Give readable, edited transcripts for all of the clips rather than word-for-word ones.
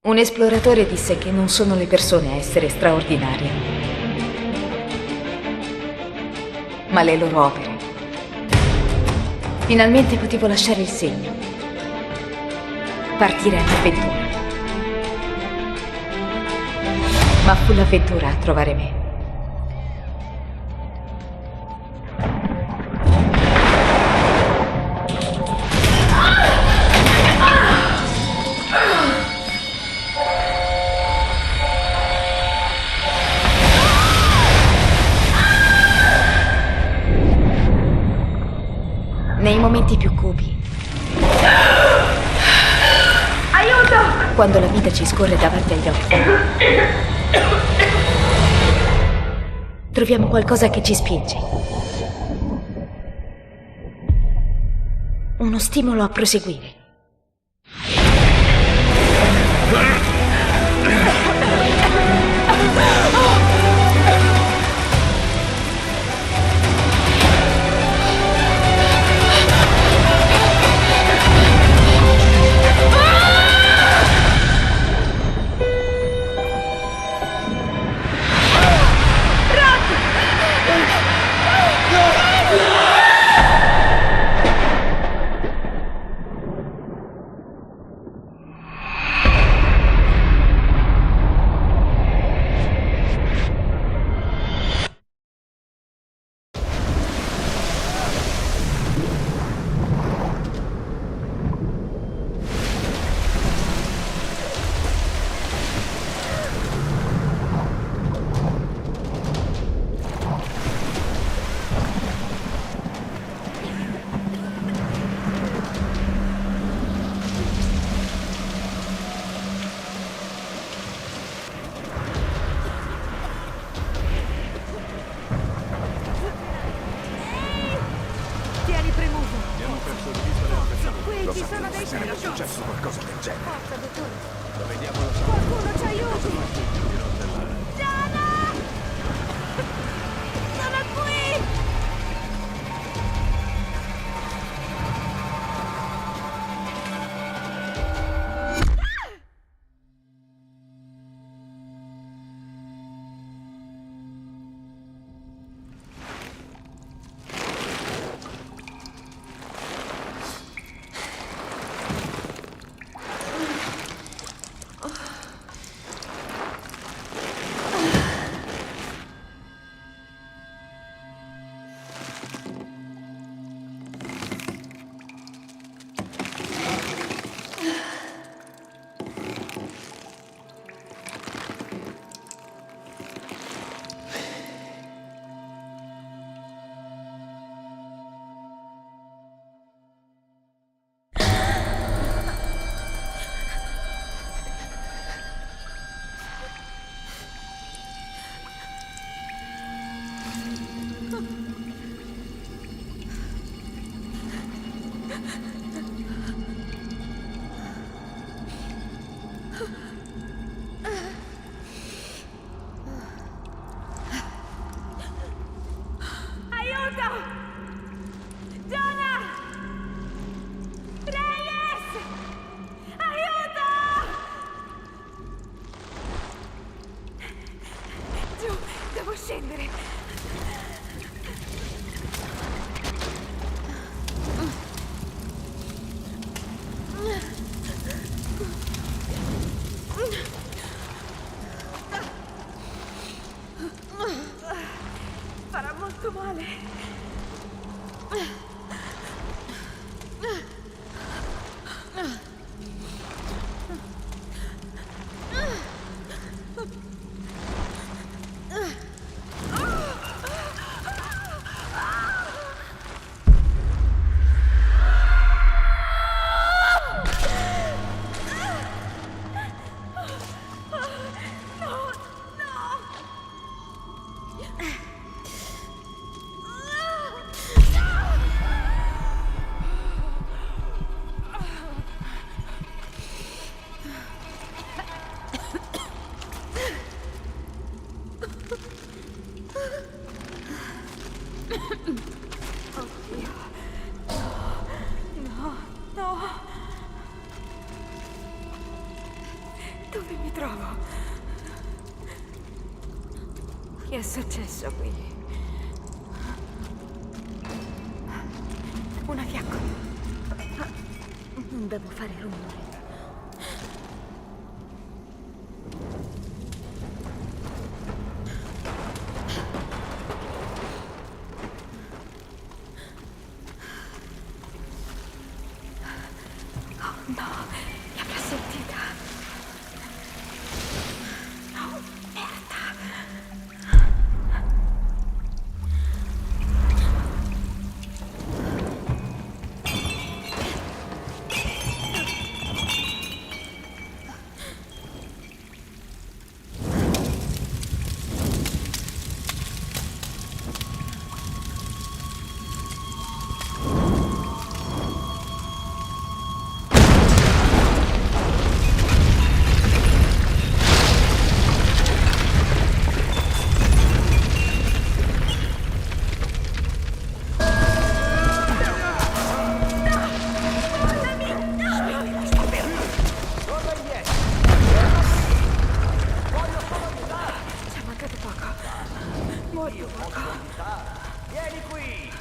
Un esploratore disse che non sono le persone a essere straordinarie, ma le loro opere. Finalmente potevo lasciare il segno, partire all'avventura. Ma fu l'avventura a trovare me. Nei momenti più cupi. Aiuto! Quando la vita ci scorre davanti agli occhi. Troviamo qualcosa che ci spinge. Uno stimolo a proseguire. Tieni premuto. Abbiamo perso il viso dell'avversario. Qui Lo ci sapevo, sono dei era pericoli. successo qualcosa del genere. Forza, dottore. Lo vediamo lo so. Qualcuno ci aiuti. Di rotellare. Giana! Sono qui! Dove mi trovo? Che è successo qui? Una fiaccola. Non devo fare rumore. Oh no, mi avrà sentita. No, merda. Torna indietro! Voglio solo aiutare! Ci è mancato poco. Molto poco. Vieni qui!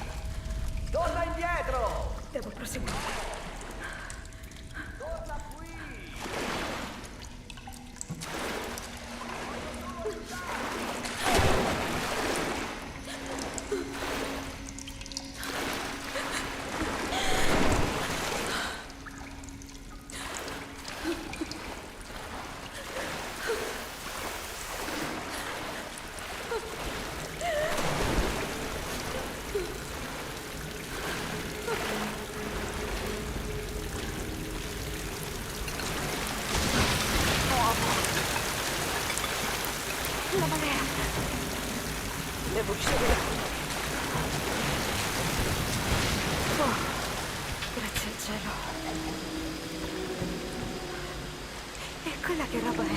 Torna indietro! Devo proseguire. Torna qui! La marea. Devo uscire da qui. Oh, grazie al cielo. E quella che roba è?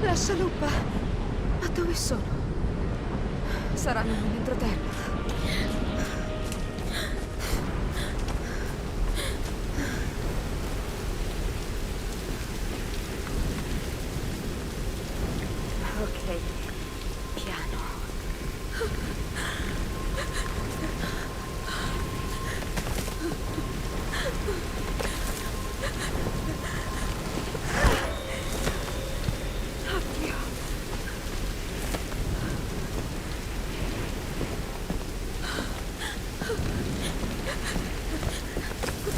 La scialuppa. Ma dove sono? Saranno nell'entroterra. Ok, piano. Oddio.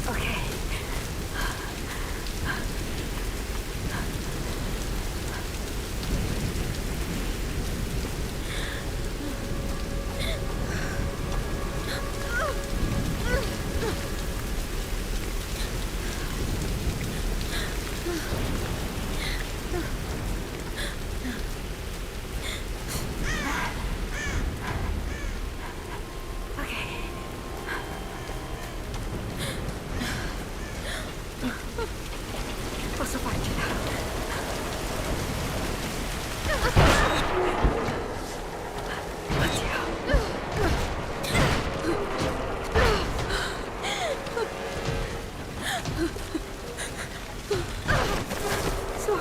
Ok. Posso farcela. Su,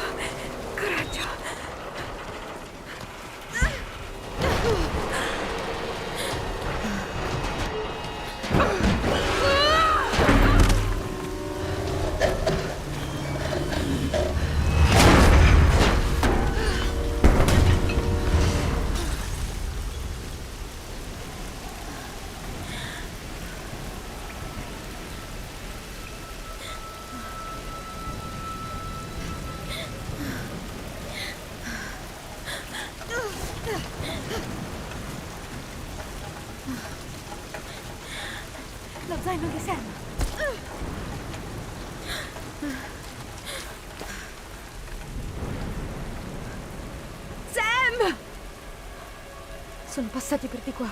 coraggio. Lo zaino di Sam. Sam! Sono passati per di qua.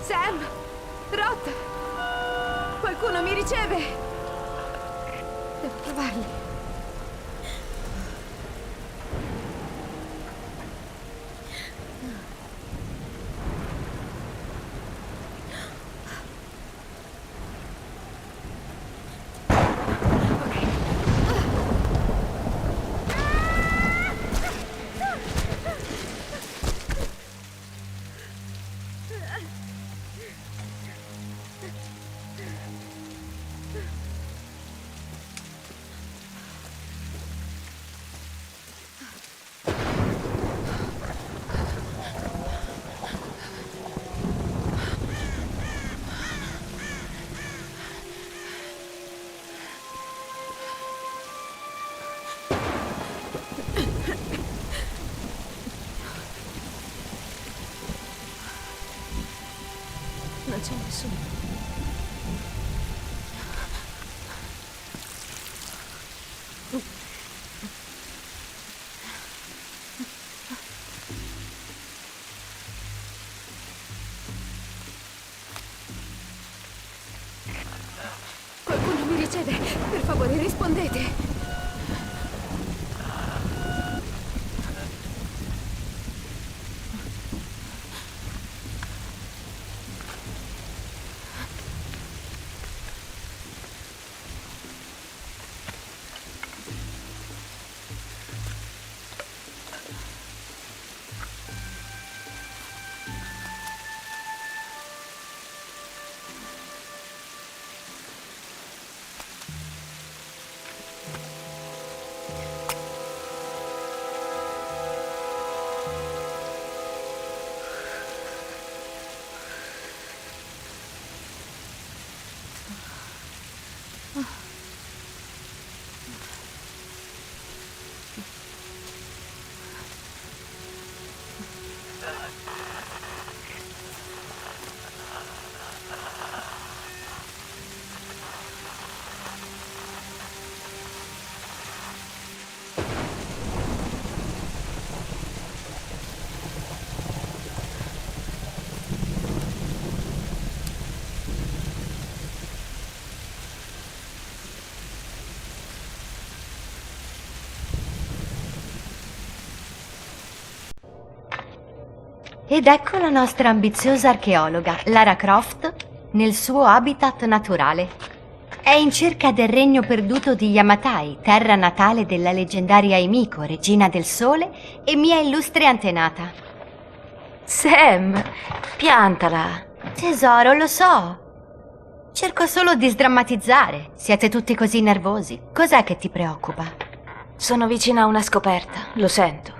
Sam! Rot! Qualcuno mi riceve! Devo trovarli. Non c'è nessuno. Qualcuno mi riceve. Per favore, rispondete. Ed ecco la nostra ambiziosa archeologa, Lara Croft, nel suo habitat naturale. È in cerca del regno perduto di Yamatai, terra natale della leggendaria Emiko, regina del sole e mia illustre antenata. Sam, piantala. Tesoro, lo so. Cerco solo di sdrammatizzare. Siete tutti così nervosi. Cos'è che ti preoccupa? Sono vicina a una scoperta, lo sento.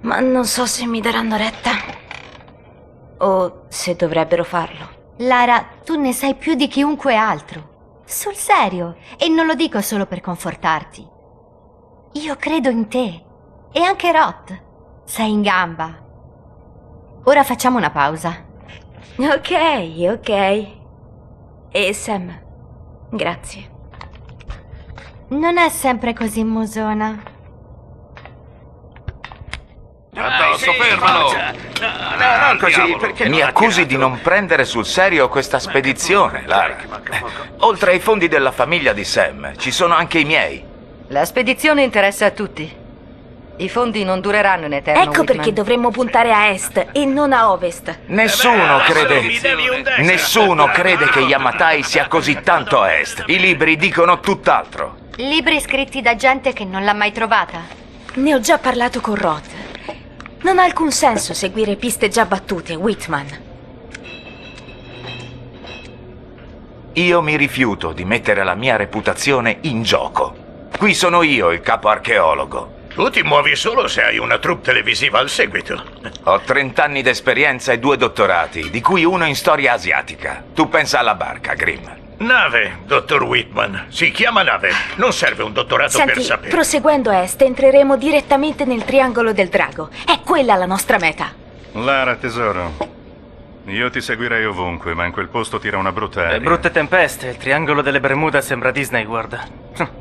Ma non so se mi daranno retta. O se dovrebbero farlo. Lara, tu ne sai più di chiunque altro. Sul serio. E non lo dico solo per confortarti. Io credo in te. E anche Roth. Sei in gamba. Ora facciamo una pausa. Ok. E Sam, grazie. Non è sempre così musona. Addosso, fermalo! No, non così, perché mi accusi di non prendere sul serio questa spedizione, Lara. Oltre ai fondi della famiglia di Sam, ci sono anche i miei. La spedizione interessa a tutti. I fondi non dureranno in eterno, Ecco Whitman. perché dovremmo puntare a est e non a ovest. Nessuno crede che Yamatai sia così tanto a est. I libri dicono tutt'altro. Libri scritti da gente che non l'ha mai trovata. Ne ho già parlato con Roth. Non ha alcun senso seguire piste già battute, Whitman. Io mi rifiuto di mettere la mia reputazione in gioco. Qui sono io il capo archeologo. Tu ti muovi solo se hai una troupe televisiva al seguito. Ho 30 anni d'esperienza e 2 dottorati, di cui uno in storia asiatica. Tu pensa alla barca, Grimm. Nave, dottor Whitman. Si chiama nave. Non serve un dottorato per Senti, sapere. proseguendo a est entreremo direttamente nel triangolo del drago. È quella la nostra meta. Lara, tesoro. Io ti seguirei ovunque, ma in quel posto tira una brutta aria. Brutte tempeste, il triangolo delle Bermuda sembra Disney, guarda.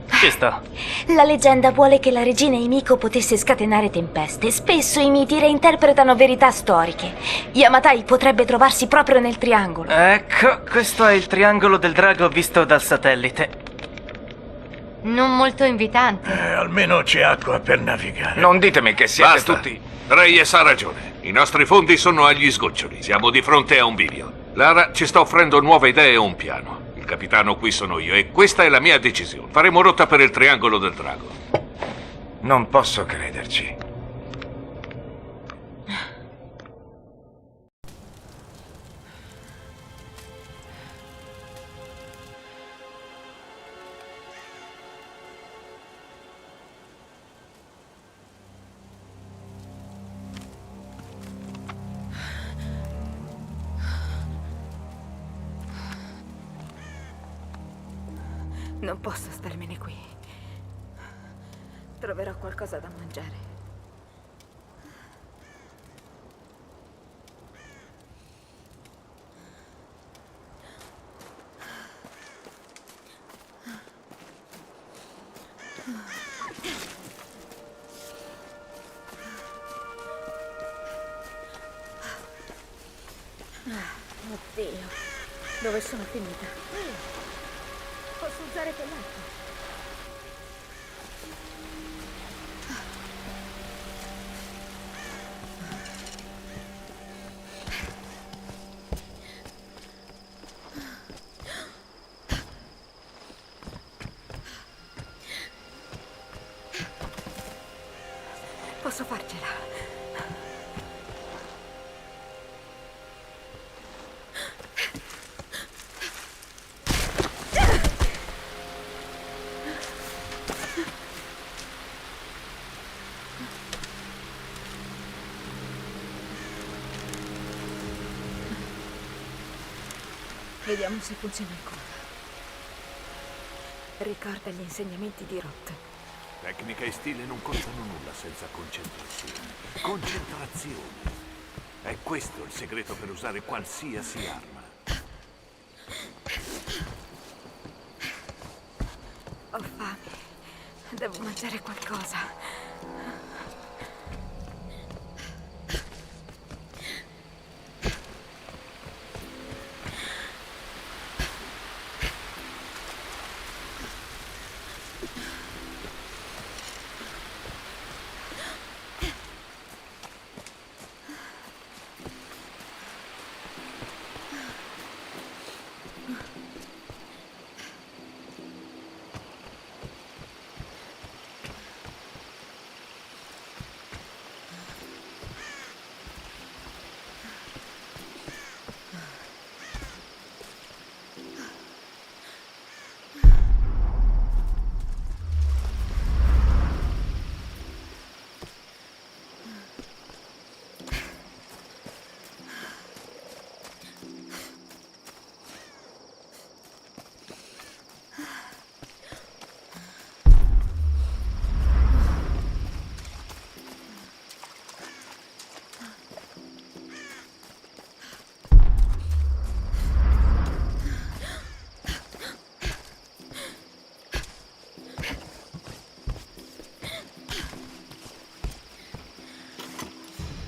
Ci sta. La leggenda vuole che la regina Emiko potesse scatenare tempeste. Spesso i miti reinterpretano verità storiche. Yamatai potrebbe trovarsi proprio nel triangolo. Ecco, questo è il triangolo del drago visto dal satellite. Non molto invitante. Almeno c'è acqua per navigare. Non ditemi che siete Basta. tutti... Reyes ha ragione. I nostri fondi sono agli sgoccioli. Siamo di fronte a un bivio. Lara ci sta offrendo nuove idee e un piano. Il capitano qui sono io e questa è la mia decisione. Faremo rotta per il triangolo del drago. Non posso crederci. Non posso starmene qui. Troverò qualcosa da mangiare. Oddio, dove sono finita? Posso usare quell'altro? Posso farcela. Vediamo se funziona ancora. Ricorda gli insegnamenti di Roth. Tecnica e stile non contano nulla senza concentrazione. Concentrazione. È questo il segreto per usare qualsiasi arma. Ho fame. Devo mangiare qualcosa.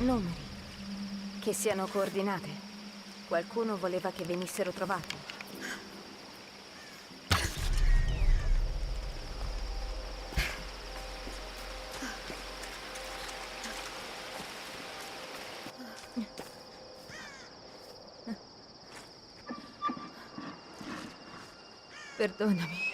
Numeri. Che siano coordinate. Qualcuno voleva che venissero trovati. Perdonami.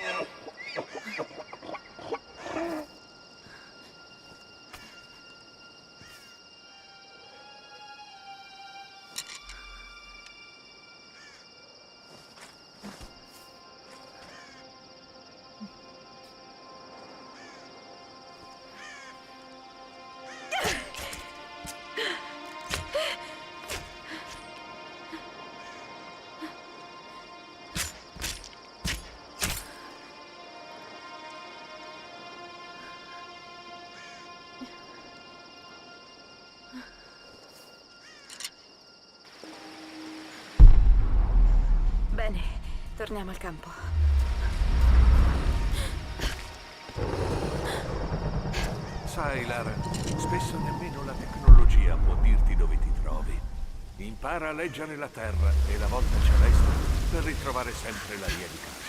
Bene, torniamo al campo. Sai, Lara, spesso nemmeno la tecnologia può dirti dove ti trovi. Impara a leggere la terra e la volta celeste per ritrovare sempre la via di casa.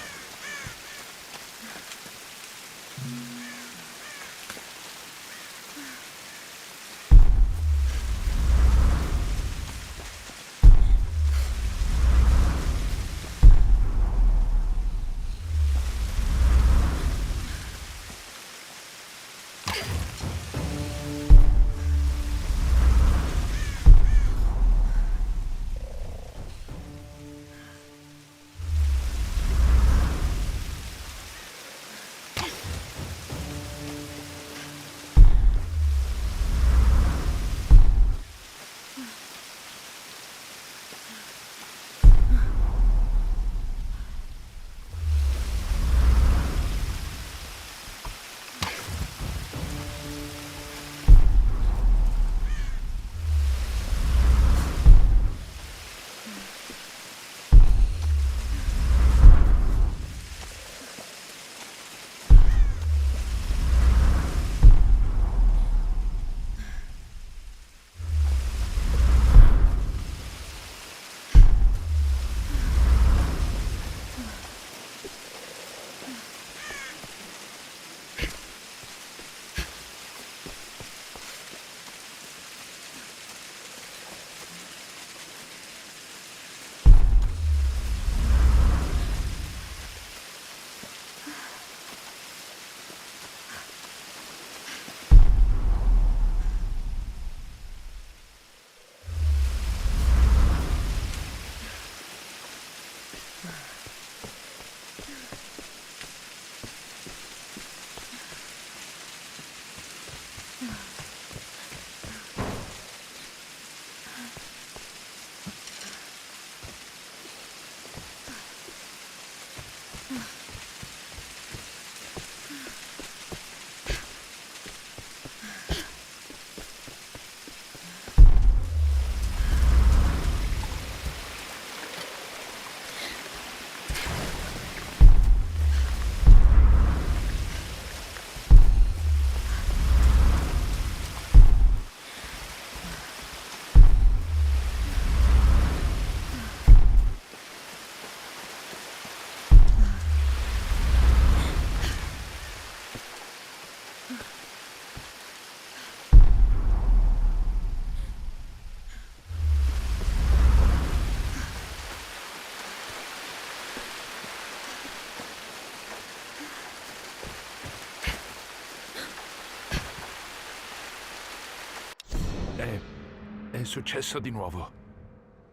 È successo di nuovo.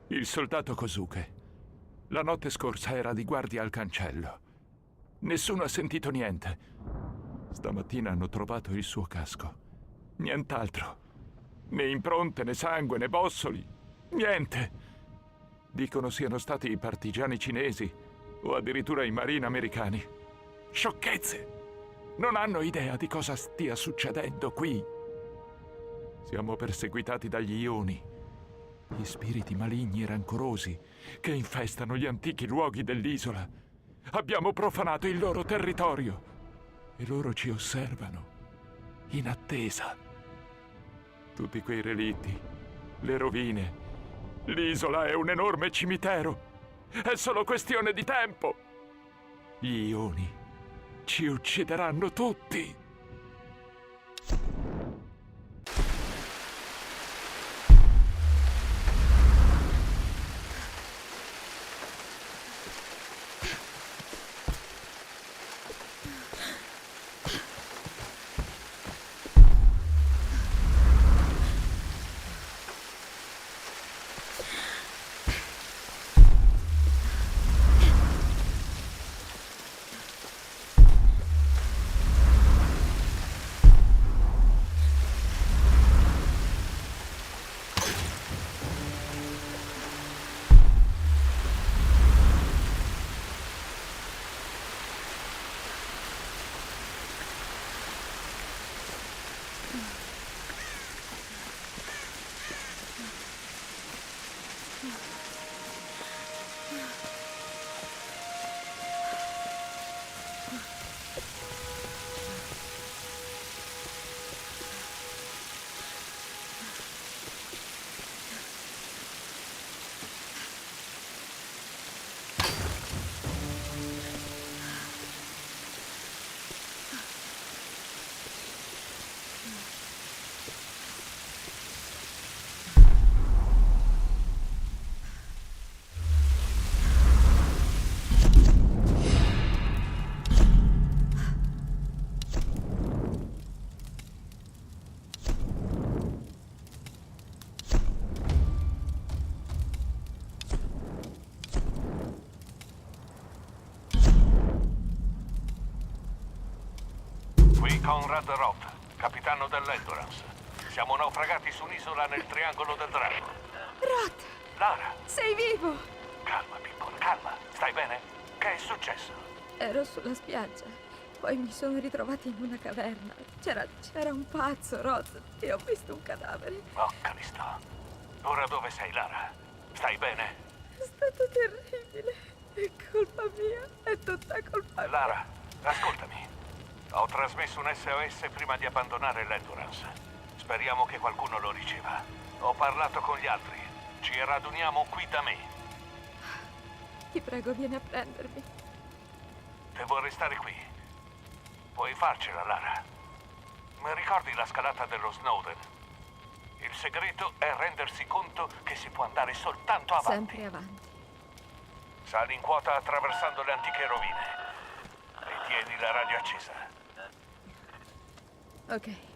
Il soldato Kosuke. La notte scorsa era di guardia al cancello. Nessuno ha sentito niente. Stamattina hanno trovato il suo casco. Nient'altro. Né impronte, né sangue, né bossoli. Niente. Dicono siano stati i partigiani cinesi o addirittura i marini americani. Sciocchezze! Non hanno idea di cosa stia succedendo qui. Siamo perseguitati dagli Ioni, gli spiriti maligni e rancorosi che infestano gli antichi luoghi dell'isola. Abbiamo profanato il loro territorio e loro ci osservano, in attesa. Tutti quei relitti le rovine. L'isola è un enorme cimitero. È solo questione di tempo. Gli Ioni ci uccideranno tutti. Conrad Roth, capitano dell'Endurance. Siamo naufragati su un'isola nel Triangolo del Drago. Roth! Lara! Sei vivo! Calma, piccola, calma. Stai bene? Che è successo? Ero sulla spiaggia. Poi mi sono ritrovata in una caverna. C'era un pazzo, Roth, e ho visto un cadavere. Oh, Cristo. Ora dove sei, Lara? Stai bene? È stato terribile. È colpa mia. È tutta colpa mia. Lara, ascoltami. Ho trasmesso un SOS prima di abbandonare l'Endurance. Speriamo che qualcuno lo riceva. Ho parlato con gli altri. Ci raduniamo qui da me. Ti prego, vieni a prendermi. Devo restare qui. Puoi farcela, Lara. Mi ricordi la scalata dello Snowden? Il segreto è rendersi conto che si può andare soltanto avanti. Sempre avanti. Sali in quota attraversando le antiche rovine. E tieni la radio accesa. Ok.